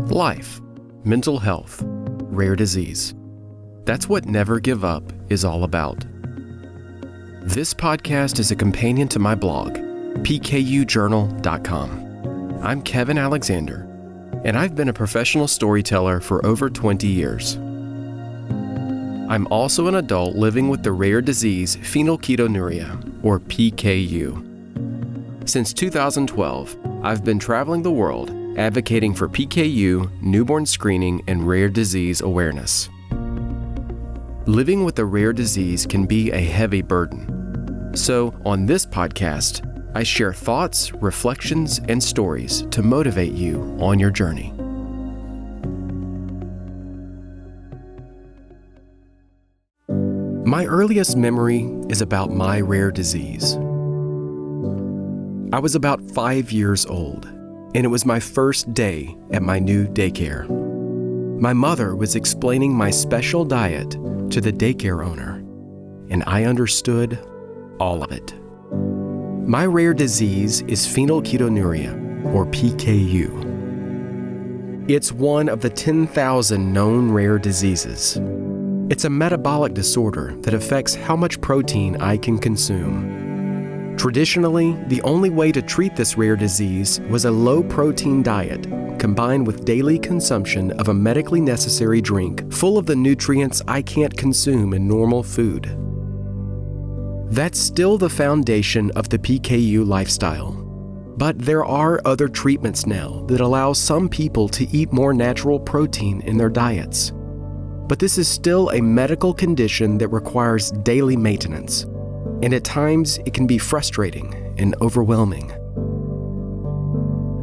Life, mental health, rare disease. That's what Never Give Up is all about. This podcast is a companion to my blog, pkujournal.com. I'm Kevin Alexander, and I've been a professional storyteller for over 20 years. I'm also an adult living with the rare disease phenylketonuria, or PKU. Since 2012, I've been traveling the world advocating for PKU, newborn screening, and rare disease awareness. Living with a rare disease can be a heavy burden. So, on this podcast, I share thoughts, reflections, and stories to motivate you on your journey. My earliest memory is about my rare disease. I was about 5 years old, and it was my first day at my new daycare. My mother was explaining my special diet to the daycare owner, and I understood all of it. My rare disease is phenylketonuria, or PKU. It's one of the 10,000 known rare diseases. It's a metabolic disorder that affects how much protein I can consume. Traditionally, the only way to treat this rare disease was a low-protein diet combined with daily consumption of a medically necessary drink full of the nutrients I can't consume in normal food. That's still the foundation of the PKU lifestyle. But there are other treatments now that allow some people to eat more natural protein in their diets. But this is still a medical condition that requires daily maintenance, and at times it can be frustrating and overwhelming.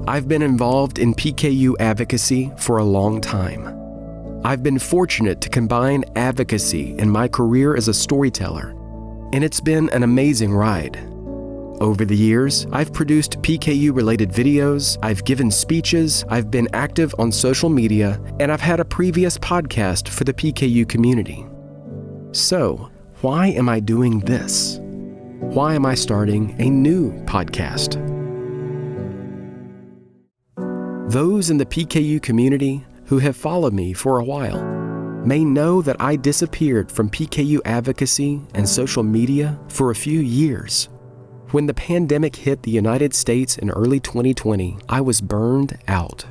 I've been involved in PKU advocacy for a long time. I've been fortunate to combine advocacy and my career as a storyteller, and it's been an amazing ride. Over the years, I've produced PKU-related videos, I've given speeches, I've been active on social media, and I've had a previous podcast for the PKU community. So, why am I doing this? Why am I starting a new podcast? Those in the PKU community who have followed me for a while may know that I disappeared from PKU advocacy and social media for a few years. When the pandemic hit the United States in early 2020, I was burned out.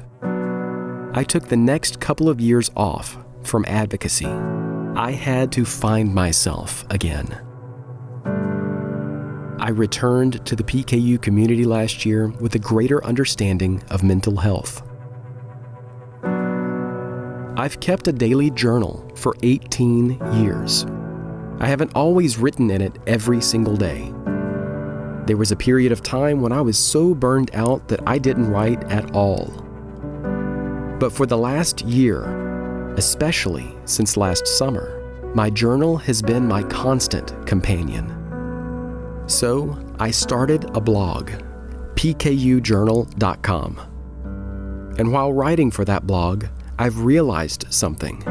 I took the next couple of years off from advocacy. I had to find myself again. I returned to the PKU community last year with a greater understanding of mental health. I've kept a daily journal for 18 years. I haven't always written in it every single day. There was a period of time when I was so burned out that I didn't write at all. But for the last year, especially since last summer, my journal has been my constant companion. So I started a blog, pkujournal.com. And while writing for that blog, I've realized something.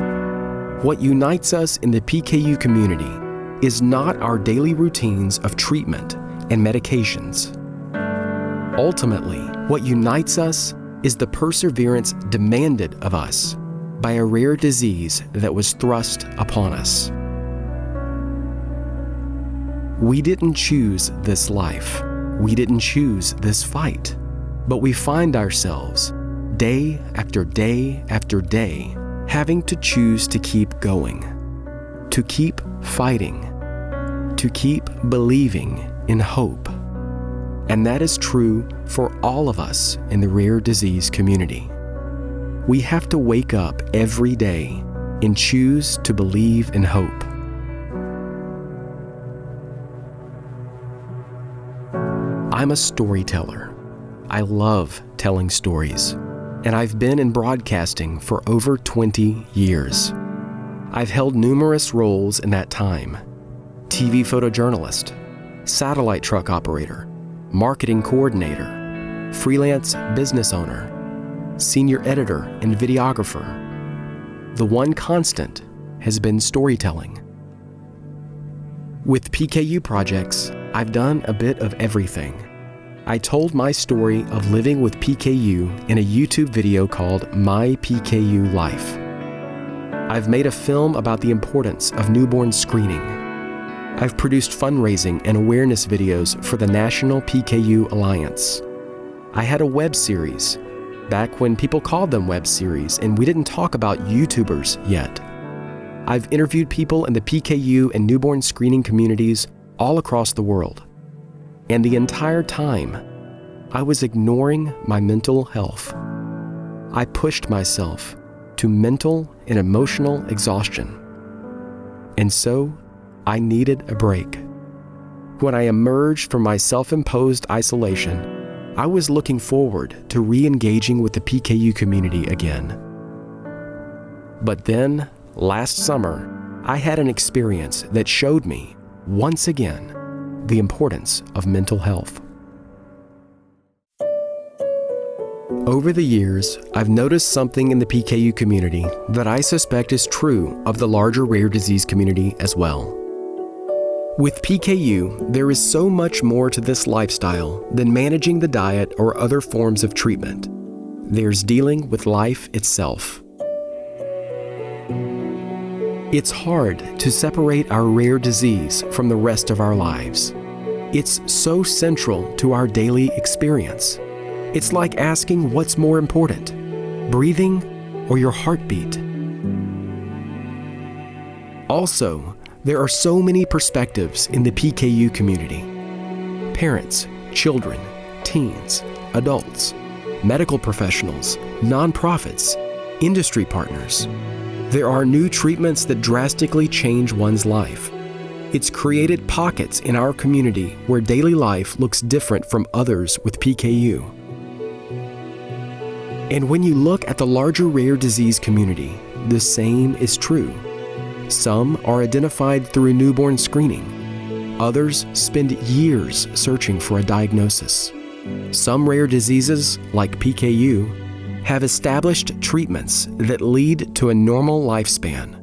What unites us in the PKU community is not our daily routines of treatment and medications. Ultimately, what unites us is the perseverance demanded of us by a rare disease that was thrust upon us. We didn't choose this life. We didn't choose this fight. But we find ourselves, day after day after day, having to choose to keep going, to keep fighting, to keep believing in hope. And that is true for all of us in the rare disease community. We have to wake up every day and choose to believe in hope. I'm a storyteller. I love telling stories, and I've been in broadcasting for over 20 years. I've held numerous roles in that time: TV photojournalist, satellite truck operator, marketing coordinator, freelance business owner, senior editor and videographer. The one constant has been storytelling. With PKU projects, I've done a bit of everything. I told my story of living with PKU in a YouTube video called My PKU Life. I've made a film about the importance of newborn screening. I've produced fundraising and awareness videos for the National PKU Alliance. I had a web series, back when people called them web series and we didn't talk about YouTubers yet. I've interviewed people in the PKU and newborn screening communities all across the world. And the entire time, I was ignoring my mental health. I pushed myself to mental and emotional exhaustion. And so, I needed a break. When I emerged from my self-imposed isolation, I was looking forward to re-engaging with the PKU community again. But then, last summer, I had an experience that showed me, once again, the importance of mental health. Over the years, I've noticed something in the PKU community that I suspect is true of the larger rare disease community as well. With PKU, there is so much more to this lifestyle than managing the diet or other forms of treatment. There's dealing with life itself. It's hard to separate our rare disease from the rest of our lives. It's so central to our daily experience. It's like asking what's more important, breathing or your heartbeat. Also, there are so many perspectives in the PKU community. Parents, children, teens, adults, medical professionals, nonprofits, industry partners. There are new treatments that drastically change one's life. It's created pockets in our community where daily life looks different from others with PKU. And when you look at the larger rare disease community, the same is true. Some are identified through newborn screening. Others spend years searching for a diagnosis. Some rare diseases, like PKU, have established treatments that lead to a normal lifespan.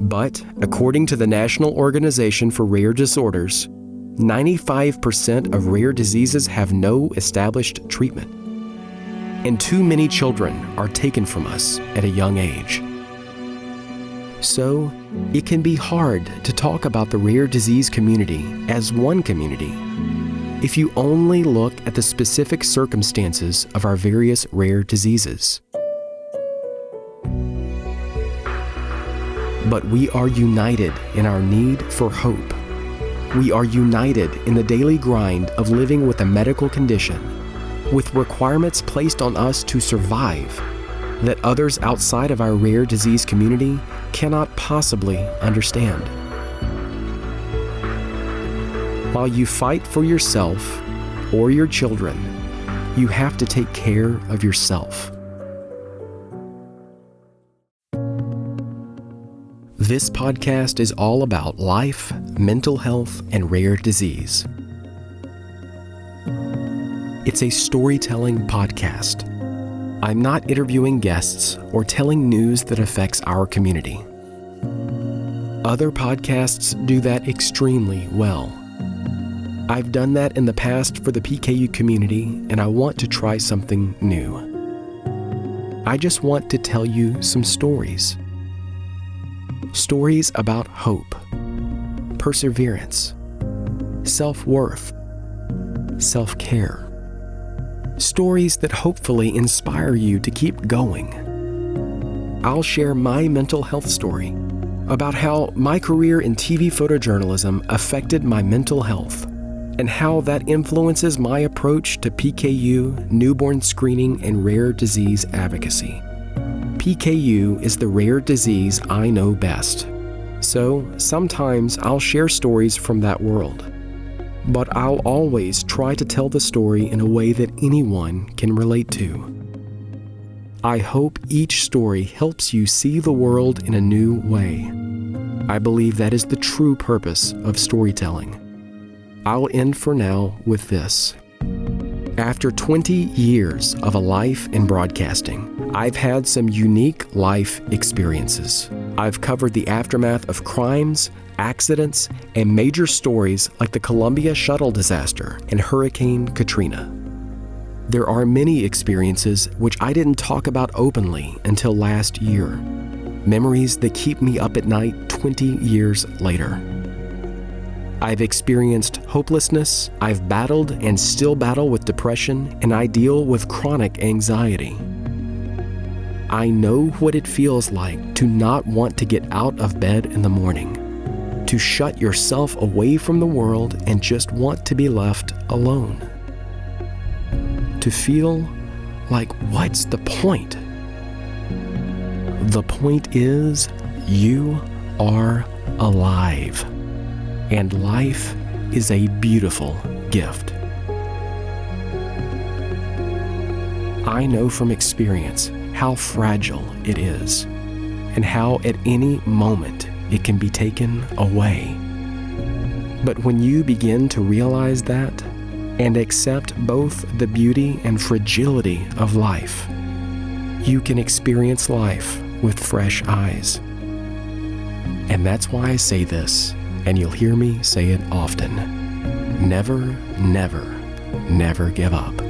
But, according to the National Organization for Rare Disorders, 95% of rare diseases have no established treatment. And too many children are taken from us at a young age. So, it can be hard to talk about the rare disease community as one community if you only look at the specific circumstances of our various rare diseases. But we are united in our need for hope. We are united in the daily grind of living with a medical condition, with requirements placed on us to survive that others outside of our rare disease community cannot possibly understand. While you fight for yourself or your children, you have to take care of yourself. This podcast is all about life, mental health, and rare disease. It's a storytelling podcast. I'm not interviewing guests or telling news that affects our community. Other podcasts do that extremely well. I've done that in the past for the PKU community, and I want to try something new. I just want to tell you some stories. Stories about hope, perseverance, self-worth, self-care. Stories that hopefully inspire you to keep going. I'll share my mental health story about how my career in TV photojournalism affected my mental health and how that influences my approach to PKU, newborn screening, and rare disease advocacy. PKU is the rare disease I know best, so sometimes I'll share stories from that world. But I'll always try to tell the story in a way that anyone can relate to. I hope each story helps you see the world in a new way. I believe that is the true purpose of storytelling. I'll end for now with this. After 20 years of a life in broadcasting, I've had some unique life experiences. I've covered the aftermath of crimes, accidents, and major stories like the Columbia Shuttle disaster and Hurricane Katrina. There are many experiences which I didn't talk about openly until last year, memories that keep me up at night 20 years later. I've experienced hopelessness, I've battled and still battle with depression, and I deal with chronic anxiety. I know what it feels like to not want to get out of bed in the morning, to shut yourself away from the world and just want to be left alone. To feel like, what's the point? The point is, you are alive, and life is a beautiful gift. I know from experience how fragile it is, and how at any moment it can be taken away. But when you begin to realize that and accept both the beauty and fragility of life, you can experience life with fresh eyes. And that's why I say this, and you'll hear me say it often: never, never, never give up.